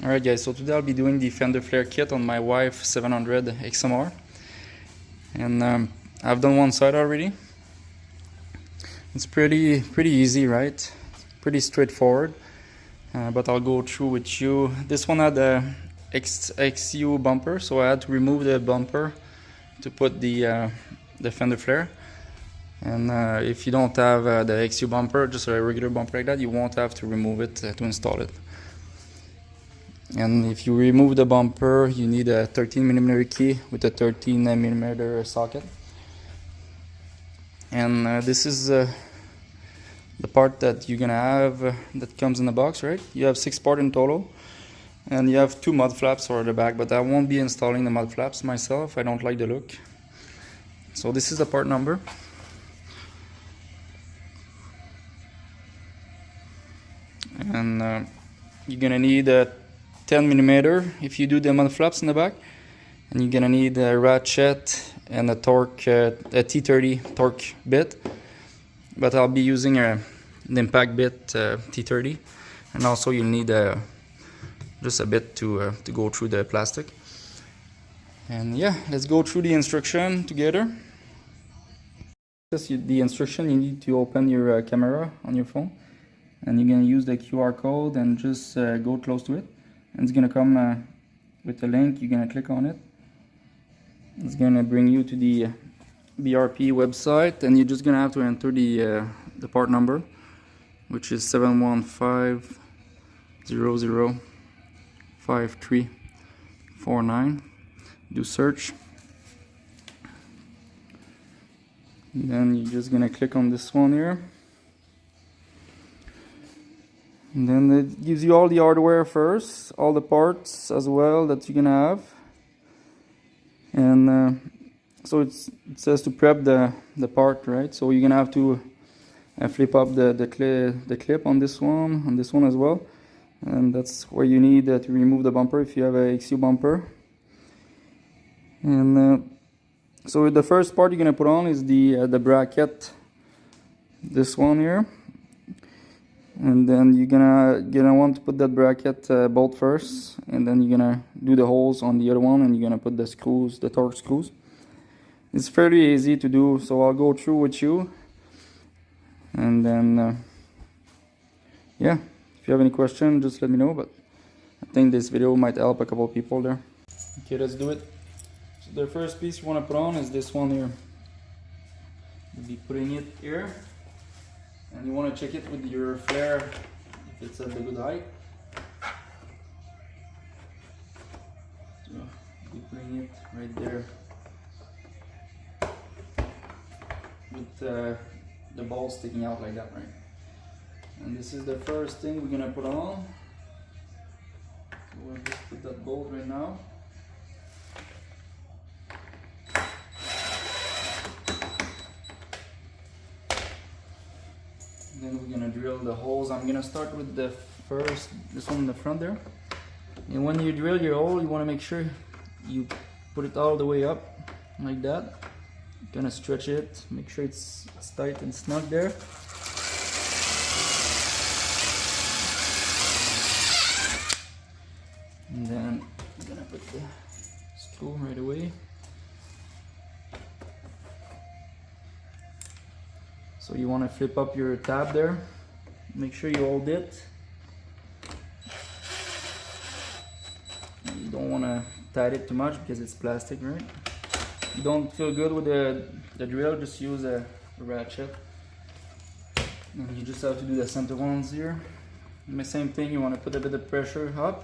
Alright guys, so today I'll be doing the fender flare kit on my wife 700 XMR, and I've done one side already. It's pretty easy, right? Pretty straightforward, but I'll go through with you. This one had a XU bumper, so I had to remove the bumper to put the fender flare. And if you don't have the XU bumper, just a regular bumper like that, you won't have to remove it to install it. And if you remove the bumper, you need a 13mm key with a 13mm socket. And this is the part that you're gonna have that comes in the box, right? You have 6 parts in total, and you have 2 mud flaps for the back, but I won't be installing the mud flaps myself. I don't like the look. So this is the part number. And you're gonna need a 10mm if you do the mud flaps in the back, and you're gonna need a ratchet and a torque, a T30 torque bit, but I'll be using an impact bit T30, and also you'll need just a bit to go through the plastic. And yeah, let's go through the instruction together. The instruction, you need to open your camera on your phone, and you're gonna use the QR code and just go close to it. And it's gonna come with a link. You're gonna click on it. It's gonna bring you to the BRP website, and you're just gonna have to enter the part number, which is 715005349. Do search, and then you're just gonna click on this one here. And then it gives you all the hardware first, all the parts as well that you're gonna have. And so it says to prep the part, right? So you're gonna have to flip up the clip on this one as well. And that's where you need to remove the bumper if you have a XU bumper. And so the first part you're gonna put on is the bracket, this one here. And then you're gonna want to put that bracket bolt first, and then you're gonna do the holes on the other one, and you're gonna put the screws, the torque screws. It's fairly easy to do, so I'll go through with you. And then yeah, if you have any question, just let me know, but I think this video might help a couple people there. Okay, let's do it. So the first piece you want to put on is this one here. You'll be putting it here. And you want to check it with your flare if it's at the good height. So you bring it right there with the ball sticking out like that, right? And this is the first thing we're gonna put on. So we'll just put that bolt right now. Then we're gonna drill the holes. I'm gonna start with the first, this one in the front there. And when you drill your hole, you wanna make sure you put it all the way up, like that. You're gonna stretch it, make sure it's tight and snug there. And then I'm gonna put the screw right away. So you want to flip up your tab there, make sure you hold it. You don't want to tighten it too much because it's plastic, right? You don't feel good with the drill, just use a ratchet. And you just have to do the center ones here. And the same thing, you want to put a bit of pressure up.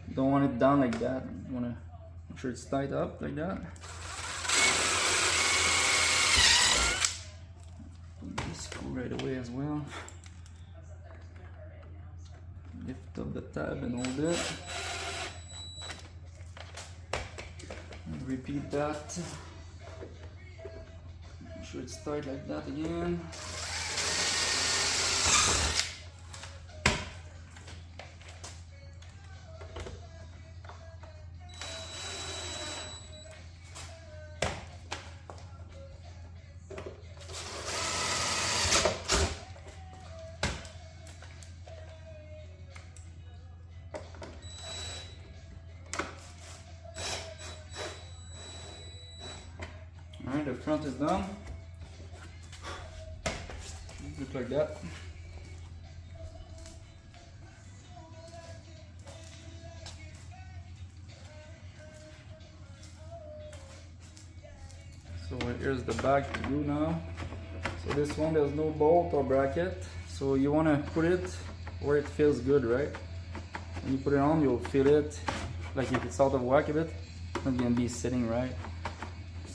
You don't want it down like that. You want to make sure it's tight up like that. Right away as well. Lift up the tab and hold it. And repeat that. Make sure it's tight like that again. the front is done. Look like that. So here's the back to do now. So this one, there's no bolt or bracket. So you want to put it where it feels good, right? When you put it on, you'll feel it. Like if it's out of whack a bit, it's not gonna be sitting right.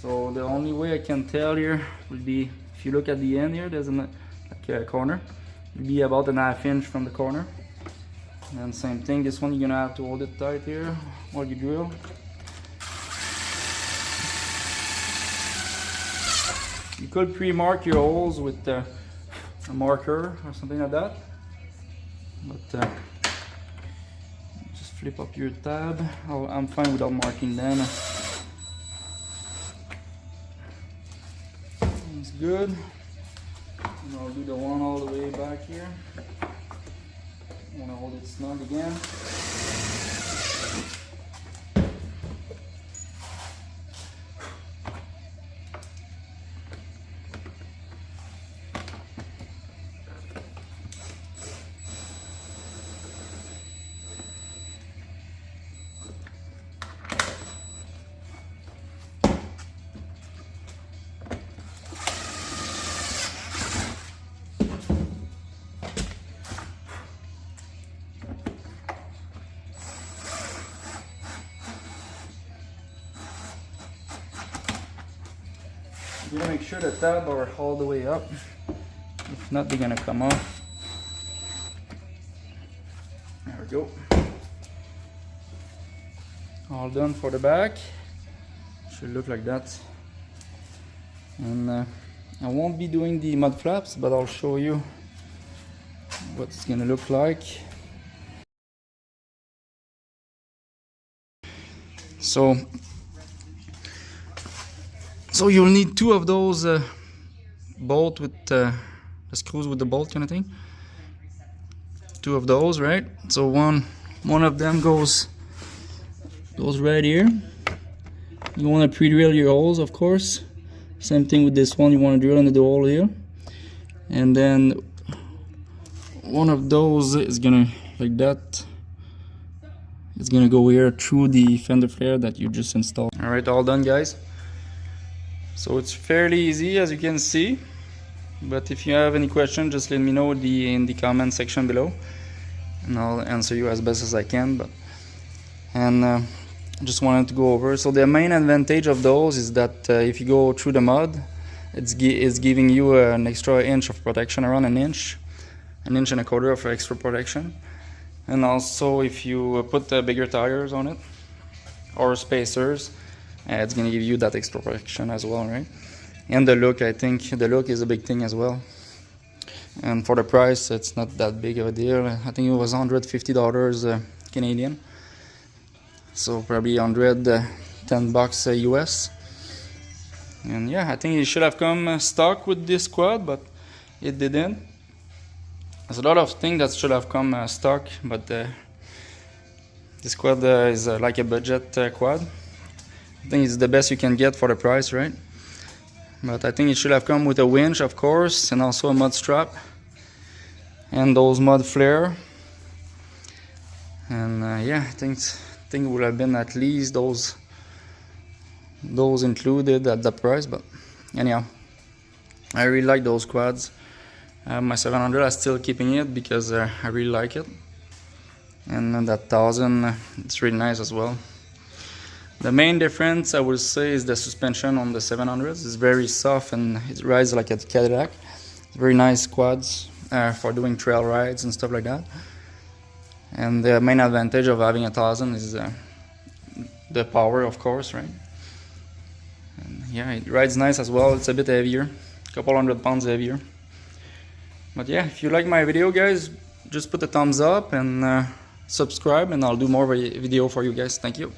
So the only way I can tell here would be, if you look at the end here, there's like a corner. It'll be about a ½ inch from the corner. And then same thing, this one you're gonna have to hold it tight here while you drill. You could pre-mark your holes with a marker or something like that, but just flip up your tab. I'm fine without marking them. It's good. And I'll do the one all the way back here. I want to hold it snug again. You gotta make sure the tabs are all the way up. If not, they're gonna come off. There we go. All done for the back. Should look like that. And I won't be doing the mud flaps, but I'll show you what it's gonna look like. So you'll need 2 of those bolt with the screws with the bolt kind of thing. 2 of those, right? So one of them goes right here. You want to pre-drill your holes, of course. Same thing with this one. You want to drill into the hole here, and then one of those is gonna, like that. It's gonna go here through the fender flare that you just installed. All right, all done, guys. So it's fairly easy, as you can see, but if you have any question, just let me know in the comment section below, and I'll answer you as best as I can. Just wanted to go over. So the main advantage of those is that if you go through the mud, it's giving you an extra inch of protection, around an inch and a quarter of extra protection. And also if you put bigger tires on it or spacers, it's going to give you that extra protection as well, right? And the look, I think the look is a big thing as well. And for the price, it's not that big of a deal. I think it was $150 Canadian. So probably $110 US. And yeah, I think it should have come stock with this quad, but it didn't. There's a lot of things that should have come stock, but this quad is like a budget quad. I think it's the best you can get for the price, right? But I think it should have come with a winch, of course, and also a mud strap and those mud flare. And yeah, I think it would have been at least those included at the price. But anyhow, I really like those quads. My 700, I'm still keeping it because I really like it, and that 1000, it's really nice as well. The main difference, I would say, is the suspension on the 700s. It's very soft and it rides like a Cadillac. It's very nice quads for doing trail rides and stuff like that. And the main advantage of having 1000 is the power, of course, right? And yeah, it rides nice as well. It's a bit heavier, a couple 100 pounds heavier. But yeah, if you like my video, guys, just put a thumbs up and subscribe, and I'll do more video for you guys. Thank you.